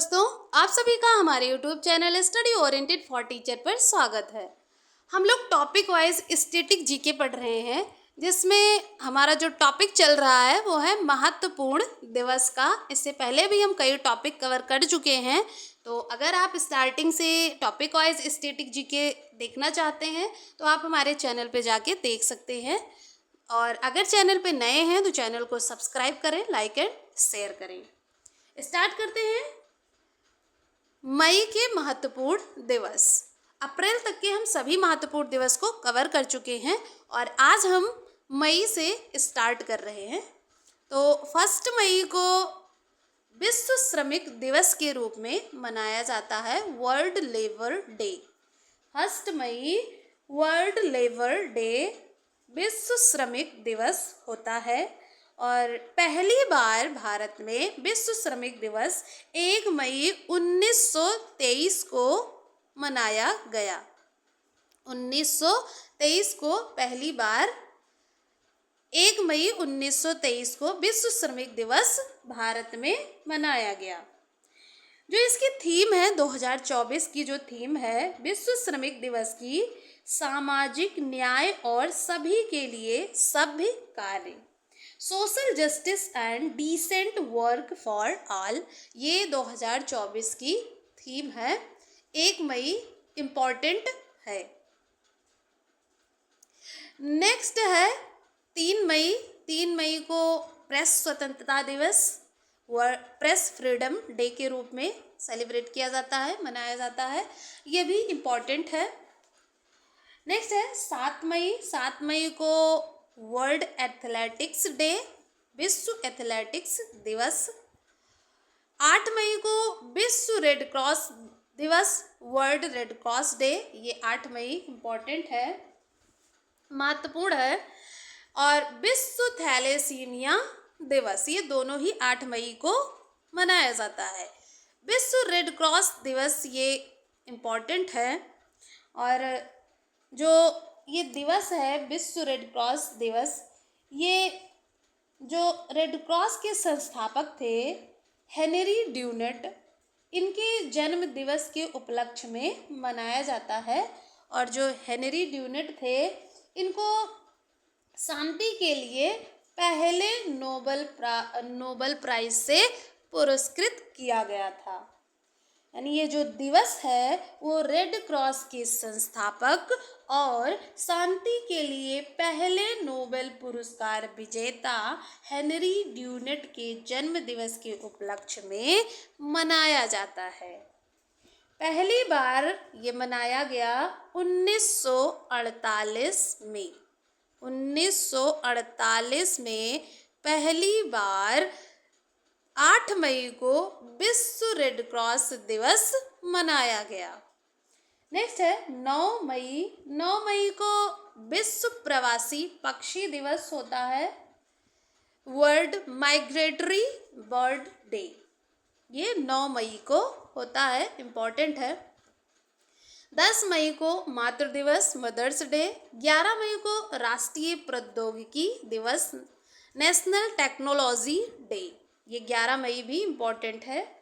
दोस्तों, आप सभी का हमारे YouTube channel study oriented for teacher पर स्वागत है। हम लोग टॉपिक वाइज स्टैटिक जीके पढ़ रहे हैं, जिसमें हमारा जो टॉपिक चल रहा है वो है महत्वपूर्ण दिवस का। इससे पहले भी हम कई टॉपिक कवर कर चुके हैं, तो अगर आप स्टार्टिंग से टॉपिक वाइज स्टैटिक जीके देखना चाहते हैं तो आप हमारे चैनल पे जाके देख सकते हैं। और अगर चैनल पे नए हैं तो चैनल को सब्सक्राइब करें, लाइक एंड शेयर करें। स्टार्ट करते हैं। मई के महत्वपूर्ण दिवस। अप्रैल तक के हम सभी महत्वपूर्ण दिवस को कवर कर चुके हैं और आज हम मई से स्टार्ट कर रहे हैं। तो 1 मई को विश्व श्रमिक दिवस के रूप में मनाया जाता है, वर्ल्ड लेबर डे। 1 मई वर्ल्ड लेबर डे विश्व श्रमिक दिवस होता है और पहली बार भारत में विश्व श्रमिक दिवस 1 मई 1923 को मनाया गया। 1923 को पहली बार 1 मई 1923 को विश्व श्रमिक दिवस भारत में मनाया गया। जो इसकी थीम है 2024 की जो थीम है विश्व श्रमिक दिवस की, सामाजिक न्याय और सभी के लिए सभ्य कार्य, social justice and decent work for all, ये 2024 की थीम है। 1 मई इम्पॉर्टेंट है। नेक्स्ट है 3 मई। 3 मई को प्रेस स्वतंत्रता दिवस, प्रेस फ्रीडम डे के रूप में सेलिब्रेट किया जाता है, मनाया जाता है। ये भी इम्पॉर्टेंट है। नेक्स्ट है 7 मई। 7 मई को वर्ल्ड एथलेटिक्स डे, विश्व एथलेटिक्स दिवस। 8 मई को विश्व रेड क्रॉस दिवस, वर्ल्ड रेड क्रॉस डे। ये 8 मई इम्पॉर्टेंट है, महत्वपूर्ण है। और विश्व थैलेसीमिया दिवस, ये दोनों ही 8 मई को मनाया जाता है। विश्व रेड क्रॉस दिवस ये इम्पॉर्टेंट है। और जो ये दिवस है विश्व रेड क्रॉस दिवस, ये जो रेड क्रॉस के संस्थापक थे हेनरी ड्यूनेट, इनके जन्म दिवस के उपलक्ष्य में मनाया जाता है। और जो हेनरी ड्यूनेट थे, इनको शांति के लिए पहले नोबेल प्राइज से पुरस्कृत किया गया था। यानी ये जो दिवस है वो रेड क्रॉस के संस्थापक और शांति के लिए पहले नोबेल पुरस्कार विजेता हेनरी ड्यूनेट के जन्म दिवस के उपलक्ष्य में मनाया जाता है। पहली बार ये मनाया गया 1948 में। 1948 में पहली बार 8 मई को विश्व रेड क्रॉस दिवस मनाया गया। नेक्स्ट है 9 मई। 9 मई को विश्व प्रवासी पक्षी दिवस होता है, वर्ल्ड माइग्रेटरी बर्ड डे। ये 9 मई को होता है, इम्पॉर्टेंट है। 10 मई को मातृ दिवस, मदर्स डे। 11 मई को राष्ट्रीय प्रौद्योगिकी दिवस, नेशनल टेक्नोलॉजी डे। ये 11 मई भी इम्पॉर्टेंट है।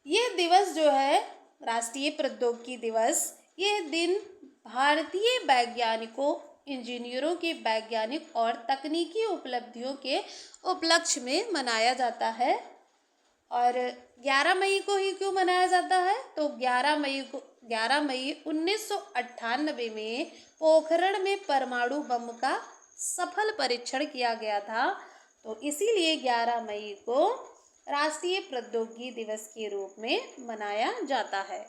ये दिवस जो है राष्ट्रीय प्रौद्योगिकी दिवस, ये दिन भारतीय वैज्ञानिकों, इंजीनियरों के वैज्ञानिक और तकनीकी उपलब्धियों के उपलक्ष्य में मनाया जाता है। और 11 मई को ही क्यों मनाया जाता है? तो 11 मई 1998 में पोखरण में परमाणु बम का सफल परीक्षण किया गया था, तो इसीलिए 11 मई को राष्ट्रीय प्रौद्योगिकी दिवस के रूप में मनाया जाता है।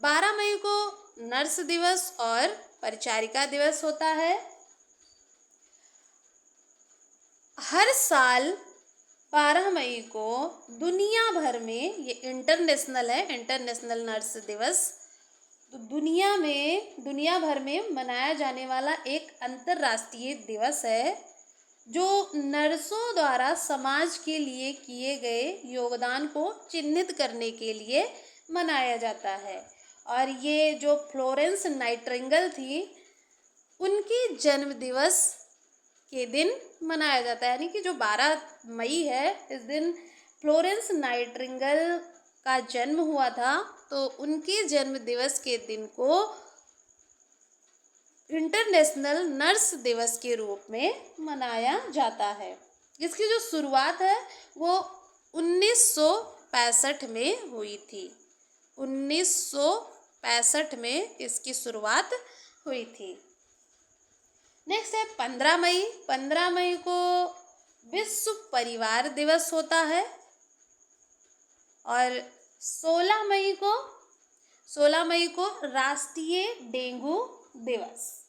12 मई को नर्स दिवस और परिचारिका दिवस होता है। हर साल 12 मई को दुनिया भर में, ये इंटरनेशनल है, इंटरनेशनल नर्स दिवस, तो दुनिया भर में मनाया जाने वाला एक अंतर्राष्ट्रीय दिवस है जो नर्सों द्वारा समाज के लिए किए गए योगदान को चिन्हित करने के लिए मनाया जाता है। और ये जो फ्लोरेंस नाइटिंगेल थी, उनकी जन्म दिवस के दिन मनाया जाता है। यानी कि जो 12 मई है, इस दिन फ्लोरेंस नाइटिंगेल का जन्म हुआ था, तो उनके जन्म दिवस के दिन को इंटरनेशनल नर्स दिवस के रूप में मनाया जाता है। इसकी जो शुरुआत है वो 1965 में हुई थी। 1965 में इसकी शुरुआत हुई थी। नेक्स्ट है 15 मई। 15 मई को विश्व परिवार दिवस होता है। और 16 मई को राष्ट्रीय डेंगू दिवस।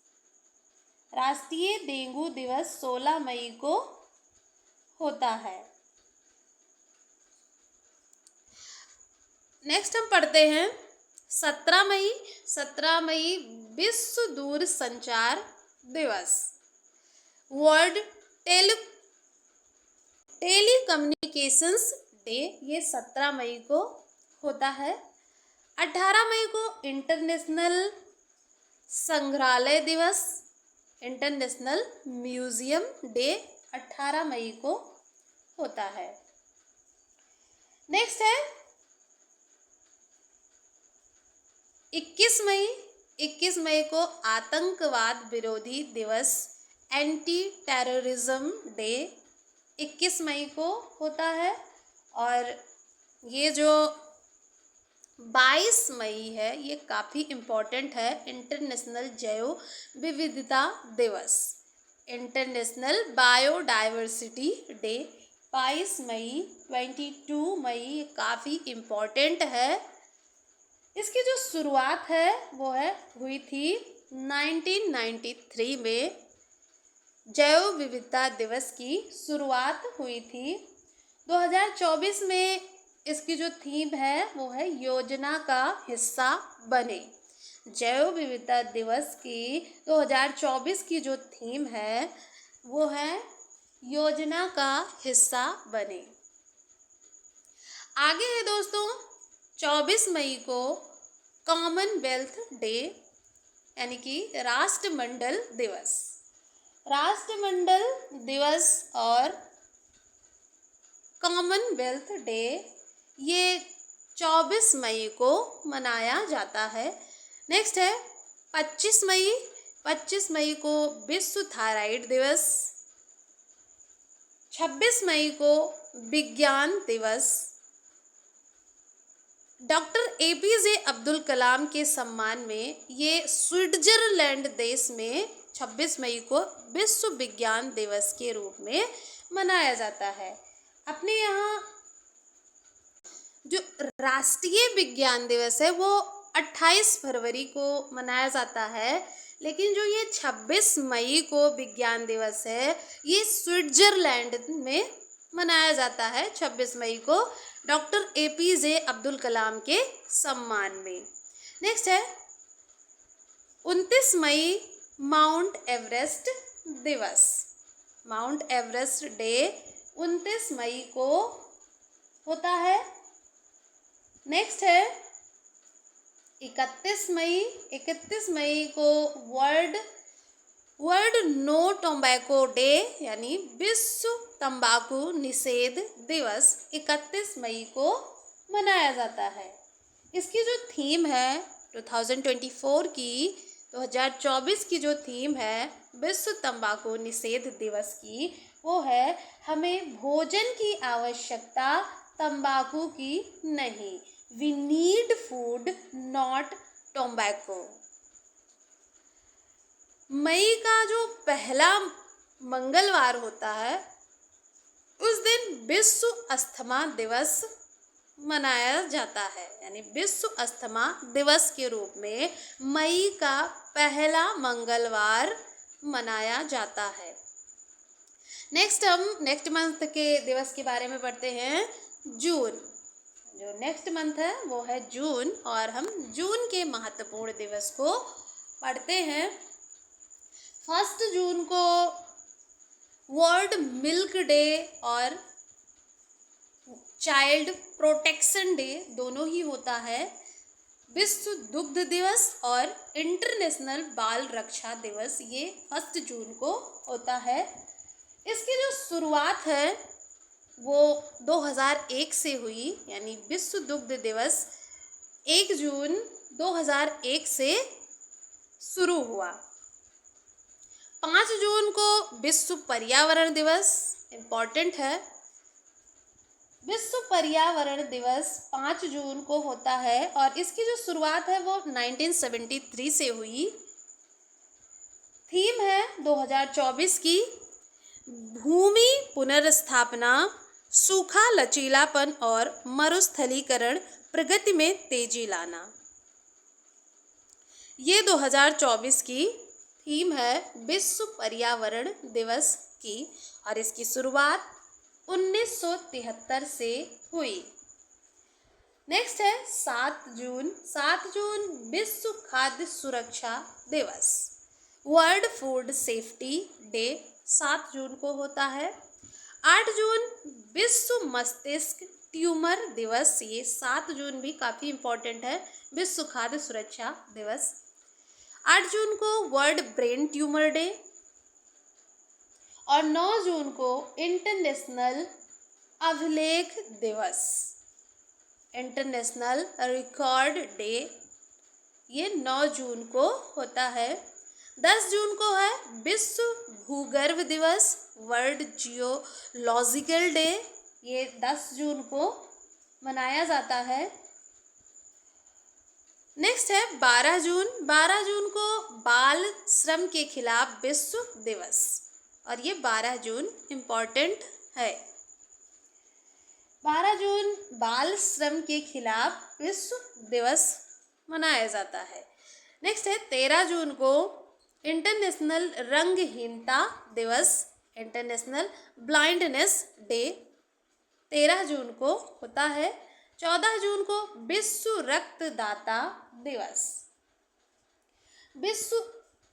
राष्ट्रीय डेंगू दिवस 16 मई को होता है। नेक्स्ट हम पढ़ते हैं 17 मई। 17 मई विश्व दूर संचार दिवस, वर्ल्ड टेलीकम्युनिकेशंस डे, ये 17 मई को होता है। 18 मई को इंटरनेशनल संग्रहालय दिवस, इंटरनेशनल म्यूजियम डे 18 मई को होता है। नेक्स्ट है 21 मई। 21 मई को आतंकवाद विरोधी दिवस, एंटी टेररिज्म डे 21 मई को होता है। और ये जो 22 मई है ये काफ़ी इम्पोर्टेंट है, इंटरनेशनल जैव विविधता दिवस, इंटरनेशनल बायोडाइवर्सिटी डे 22 मई। 22 मई काफ़ी इम्पोर्टेंट है। इसकी जो शुरुआत है वो हुई थी 1993 में। जैव विविधता दिवस की शुरुआत हुई थी। 2024 में इसकी जो थीम है वो है योजना का हिस्सा बने। जैव विविधता दिवस की 2024 की जो थीम है वो है योजना का हिस्सा बने। आगे है दोस्तों 24 मई को कॉमनवेल्थ डे, यानी कि राष्ट्रमंडल दिवस। राष्ट्रमंडल दिवस और कॉमनवेल्थ डे ये 24 मई को मनाया जाता है। नेक्स्ट है 25 मई। 25 मई को विश्व थायराइड दिवस। 26 मई को विज्ञान दिवस। डॉक्टर APJ अब्दुल कलाम के सम्मान में ये स्विट्जरलैंड देश में 26 मई को विश्व विज्ञान दिवस के रूप में मनाया जाता है। अपने यहाँ जो राष्ट्रीय विज्ञान दिवस है वो 28 फरवरी को मनाया जाता है, लेकिन जो ये 26 मई को विज्ञान दिवस है ये स्विट्जरलैंड में मनाया जाता है 26 मई को डॉक्टर APJ अब्दुल कलाम के सम्मान में। नेक्स्ट है 29 मई माउंट एवरेस्ट दिवस। माउंट एवरेस्ट डे 29 मई को होता है। नेक्स्ट है 31 मई। 31 मई को वर्ल्ड नो टोबैको डे, यानी विश्व तंबाकू निषेध दिवस 31 मई को मनाया जाता है। इसकी जो थीम है 2024 की जो थीम है विश्व तंबाकू निषेध दिवस की, वो है हमें भोजन की आवश्यकता तंबाकू की नहीं, we need food not tobacco. मई का जो पहला मंगलवार होता है उस दिन विश्व अस्थमा दिवस मनाया जाता है, यानी विश्व अस्थमा दिवस के रूप में मई का पहला मंगलवार मनाया जाता है। नेक्स्ट हम नेक्स्ट मंथ के दिवस के बारे में पढ़ते हैं। जून, जो नेक्स्ट मंथ है वो है जून, और हम जून के महत्वपूर्ण दिवस को पढ़ते हैं। 1 जून को वर्ल्ड मिल्क डे और चाइल्ड प्रोटेक्शन डे दोनों ही होता है। विश्व दुग्ध दिवस और इंटरनेशनल बाल रक्षा दिवस ये 1 जून को होता है। इसकी जो शुरुआत है वो 2001 से हुई, यानी विश्व दुग्ध दिवस 1 जून 2001 से शुरू हुआ। 5 जून को विश्व पर्यावरण दिवस, इम्पॉर्टेंट है। विश्व पर्यावरण दिवस 5 जून को होता है और इसकी जो शुरुआत है वो 1973 से हुई। थीम है 2024 की भूमि पुनर्स्थापना, सूखा लचीलापन और मरुस्थलीकरण, प्रगति में तेजी लाना। ये 2024 की थीम है विश्व पर्यावरण दिवस की और इसकी शुरुआत 1973 से हुई। नेक्स्ट है 7 जून। 7 जून विश्व खाद्य सुरक्षा दिवस, वर्ल्ड फूड सेफ्टी डे 7 जून को होता है। 8 जून विश्व मस्तिष्क ट्यूमर दिवस, ये 7 जून भी काफ़ी इम्पोर्टेंट है, विश्व खाद्य सुरक्षा दिवस। 8 जून को वर्ल्ड ब्रेन ट्यूमर डे और 9 जून को इंटरनेशनल अभिलेख दिवस, इंटरनेशनल रिकॉर्ड डे, ये 9 जून को होता है। 10 जून को है विश्व भूगर्भ दिवस, वर्ल्ड जियोलॉजिकल डे, ये 10 जून को मनाया जाता है। नेक्स्ट है 12 जून। 12 जून को बाल श्रम के खिलाफ विश्व दिवस और ये 12 जून इम्पॉर्टेंट है। 12 जून बाल श्रम के खिलाफ विश्व दिवस मनाया जाता है। नेक्स्ट है 13 जून को इंटरनेशनल रंगहीनता दिवस, इंटरनेशनल ब्लाइंडनेस डे 13 जून को होता है। 14 जून को विश्व रक्तदाता दिवस। विश्व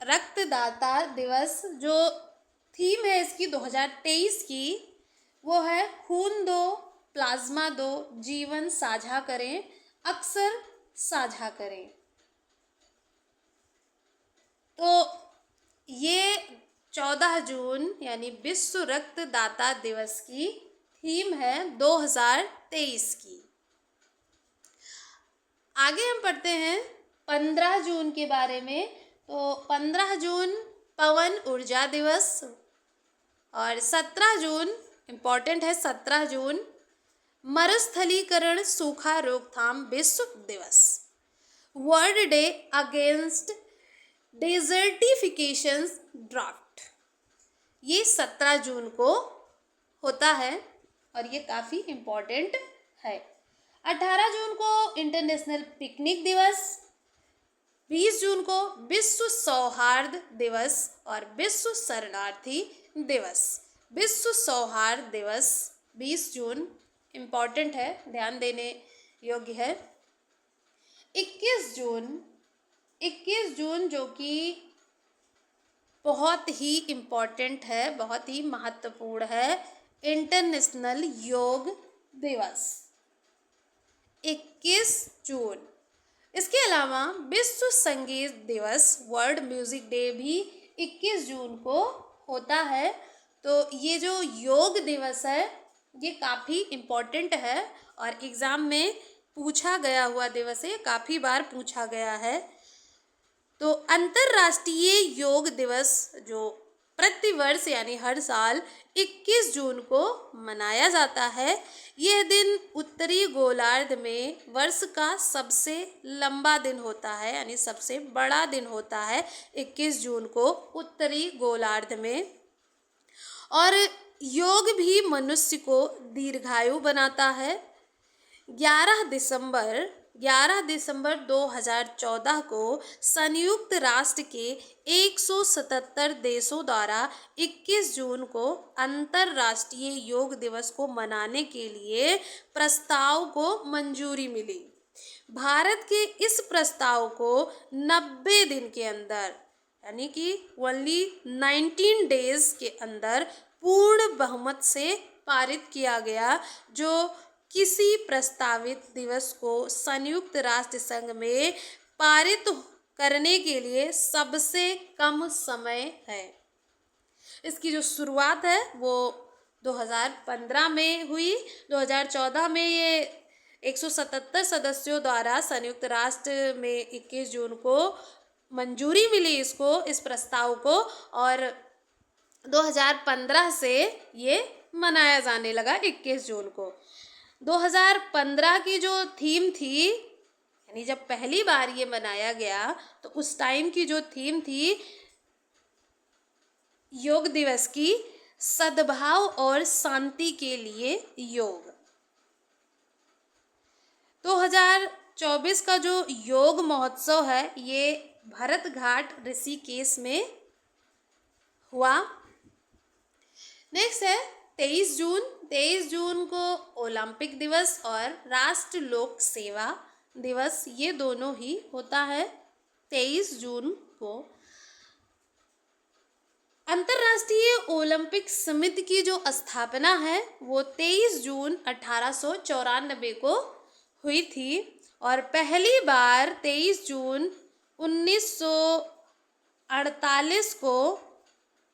रक्तदाता दिवस जो थीम है इसकी 2023 की, वो है खून दो, प्लाज्मा दो, जीवन साझा करें, अक्सर साझा करें। तो ये 14 जून यानी विश्व रक्तदाता दिवस की थीम है 2023 की। आगे हम पढ़ते हैं 15 जून के बारे में। तो 15 जून पवन ऊर्जा दिवस और 17 जून इम्पॉर्टेंट है, 17 जून मरुस्थलीकरण सूखा रोकथाम विश्व दिवस, world day against desertification draft, ये 17 जून को होता है और ये काफ़ी इम्पॉर्टेंट है। 18 जून को इंटरनेशनल पिकनिक दिवस, 20 जून को विश्व सौहार्द दिवस और विश्व शरणार्थी दिवस। विश्व सौहार्द दिवस 20 जून इम्पॉर्टेंट है, ध्यान देने योग्य है। 21 जून जो कि बहुत ही इम्पॉर्टेंट है, बहुत ही महत्वपूर्ण है, इंटरनेशनल योग दिवस 21 जून। इसके अलावा विश्व संगीत दिवस, वर्ल्ड म्यूजिक डे भी 21 जून को होता है। तो ये जो योग दिवस है ये काफ़ी इम्पॉर्टेंट है और एग्ज़ाम में पूछा गया हुआ दिवस है, काफ़ी बार पूछा गया है। तो अंतर्राष्ट्रीय योग दिवस जो प्रतिवर्ष यानी हर साल 21 जून को मनाया जाता है, यह दिन उत्तरी गोलार्ध में वर्ष का सबसे लंबा दिन होता है, यानी सबसे बड़ा दिन होता है 21 जून को उत्तरी गोलार्ध में। और योग भी मनुष्य को दीर्घायु बनाता है। 11 दिसंबर 2014 को संयुक्त राष्ट्र के 177 देशों द्वारा 21 जून को अंतर्राष्ट्रीय योग दिवस को मनाने के लिए प्रस्ताव को मंजूरी मिली। भारत के इस प्रस्ताव को 90 दिन के अंदर यानी कि ओनली 19 डेज के अंदर पूर्ण बहुमत से पारित किया गया, जो किसी प्रस्तावित दिवस को संयुक्त राष्ट्र संघ में पारित करने के लिए सबसे कम समय है। इसकी जो शुरुआत है वो 2015 में हुई। 2014 में ये 177 सदस्यों द्वारा संयुक्त राष्ट्र में 21 जून को मंजूरी मिली इस प्रस्ताव को, और 2015 से ये मनाया जाने लगा 21 जून को। 2015 की जो थीम थी, यानी जब पहली बार ये मनाया गया तो उस टाइम की जो थीम थी योग दिवस की, सद्भाव और शांति के लिए योग। 2024 का जो योग महोत्सव है ये भरत घाट ऋषिकेश में हुआ। नेक्स्ट है 23 जून। 23 जून को ओलंपिक दिवस और राष्ट्र लोक सेवा दिवस, ये दोनों ही होता है 23 जून को। अंतर्राष्ट्रीय ओलंपिक समिति की जो स्थापना है वो 23 जून 1894 को हुई थी, और पहली बार 23 जून 1948 को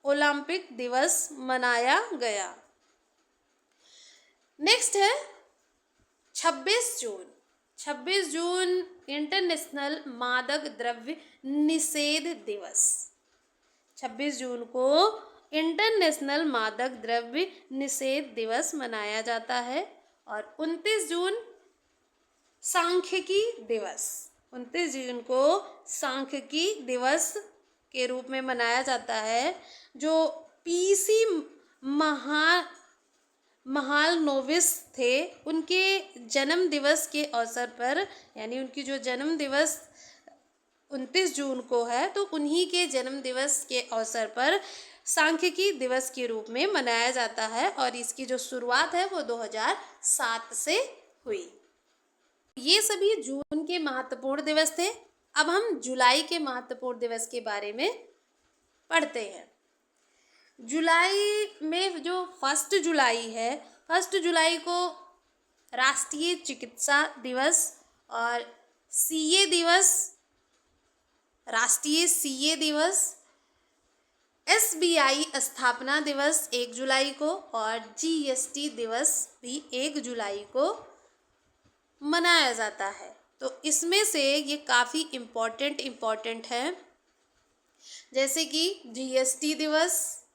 ओलंपिक दिवस मनाया गया। नेक्स्ट है 26 जून। 26 जून इंटरनेशनल मादक द्रव्य निषेध दिवस। 26 जून को इंटरनेशनल मादक द्रव्य निषेध दिवस मनाया जाता है। और 29 जून सांख्यिकी दिवस। 29 जून को सांख्यिकी दिवस के रूप में मनाया जाता है। जो पीसी महालनोबिस थे उनके जन्म दिवस के अवसर पर, यानी उनकी जो जन्म दिवस 29 जून को है, तो उन्हीं के जन्म दिवस के अवसर पर सांख्यिकी दिवस के रूप में मनाया जाता है, और इसकी जो शुरुआत है वो 2007 से हुई। ये सभी जून के महत्वपूर्ण दिवस थे। अब हम जुलाई के महत्वपूर्ण दिवस के बारे में पढ़ते हैं। जुलाई में जो 1 जुलाई है, 1 जुलाई को राष्ट्रीय चिकित्सा दिवस और सीए दिवस, राष्ट्रीय सीए दिवस, एसबीआई स्थापना दिवस 1 जुलाई को, और जीएसटी दिवस भी 1 जुलाई को मनाया जाता है। तो इसमें से ये काफ़ी इम्पोर्टेंट है, जैसे कि जीएसटी दिवस,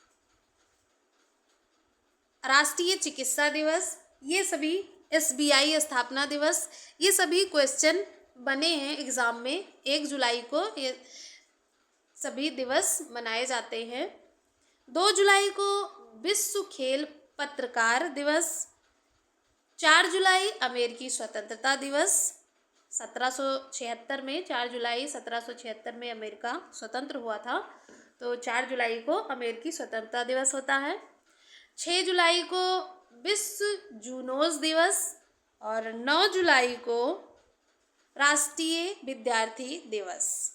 राष्ट्रीय चिकित्सा दिवस, ये सभी, एसबीआई स्थापना दिवस, ये सभी क्वेश्चन बने हैं एग्ज़ाम में। 1 जुलाई को ये सभी दिवस मनाए जाते हैं। 2 जुलाई को विश्व खेल पत्रकार दिवस। 4 जुलाई अमेरिकी स्वतंत्रता दिवस। 1776 में, 4 जुलाई 1776 में अमेरिका स्वतंत्र हुआ था, तो 4 जुलाई को अमेरिकी स्वतंत्रता दिवस होता है। 6 जुलाई को विश्व जूनोस दिवस, और 9 जुलाई को राष्ट्रीय विद्यार्थी दिवस।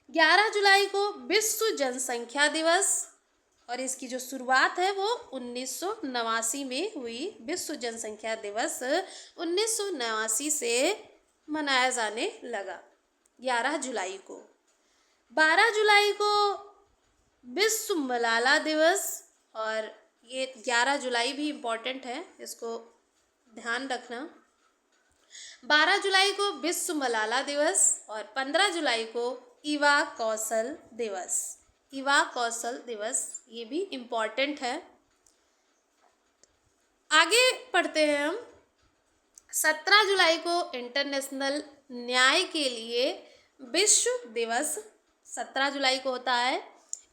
11 जुलाई को विश्व जनसंख्या दिवस, और इसकी जो शुरुआत है वो 1989 में हुई। विश्व जनसंख्या दिवस 1989 से मनाया जाने लगा। 11 जुलाई को। 12 जुलाई को विश्व मलाला दिवस, और ये 11 जुलाई भी इम्पोर्टेंट है, इसको ध्यान रखना। 12 जुलाई को विश्व मलाला दिवस, और 15 जुलाई को युवा कौशल दिवस। युवा कौशल दिवस ये भी इम्पोर्टेंट है। आगे पढ़ते हैं हम। 17 जुलाई को इंटरनेशनल न्याय के लिए विश्व दिवस 17 जुलाई को होता है,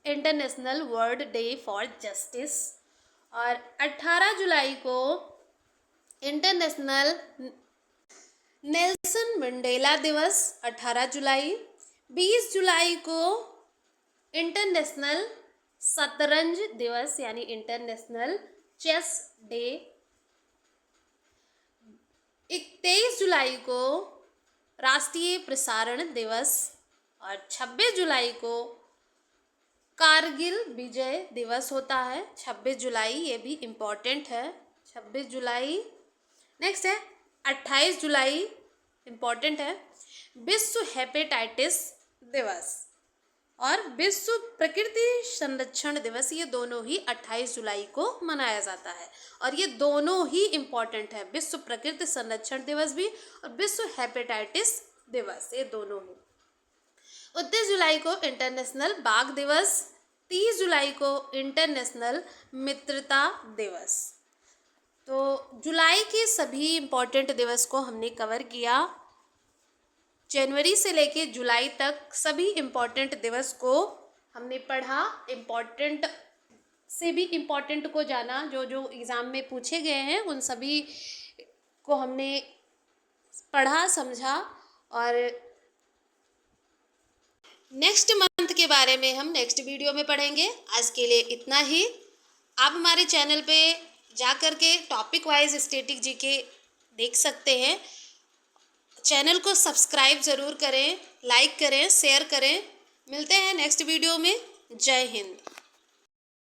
international world day for justice. और 18 जुलाई को इंटरनेशनल नेल्सन मंडेला दिवस 18 जुलाई। 20 जुलाई को इंटरनेशनल शतरंज दिवस यानी इंटरनेशनल चेस डे। 23 जुलाई को राष्ट्रीय प्रसारण दिवस, और 26 जुलाई को कारगिल विजय दिवस होता है। 26 जुलाई ये भी इम्पोर्टेंट है। 26 जुलाई। नेक्स्ट है 28 जुलाई, इम्पोर्टेंट है, विश्व हेपेटाइटिस दिवस। और विश्व प्रकृति संरक्षण दिवस, ये दोनों ही 28 जुलाई को मनाया जाता है। और ये दोनों ही इम्पॉर्टेंट है, विश्व प्रकृति संरक्षण दिवस भी और विश्व हेपेटाइटिस दिवस, ये दोनों ही। 29 जुलाई को इंटरनेशनल बाघ दिवस, 30 जुलाई को इंटरनेशनल मित्रता दिवस। तो जुलाई के सभी इम्पॉर्टेंट दिवस को हमने कवर किया। जनवरी से लेके जुलाई तक सभी इम्पॉर्टेंट दिवस को हमने पढ़ा, इम्पॉर्टेंट से भी इम्पॉर्टेंट को जाना, जो जो एग्ज़ाम में पूछे गए हैं उन सभी को हमने पढ़ा, समझा। और नेक्स्ट मंथ के बारे में हम नेक्स्ट वीडियो में पढ़ेंगे। आज के लिए इतना ही। आप हमारे चैनल पे जा कर के टॉपिक वाइज स्टैटिक जीके देख सकते हैं। चैनल को सब्सक्राइब ज़रूर करें, लाइक करें, शेयर करें। मिलते हैं नेक्स्ट वीडियो में। जय हिंद।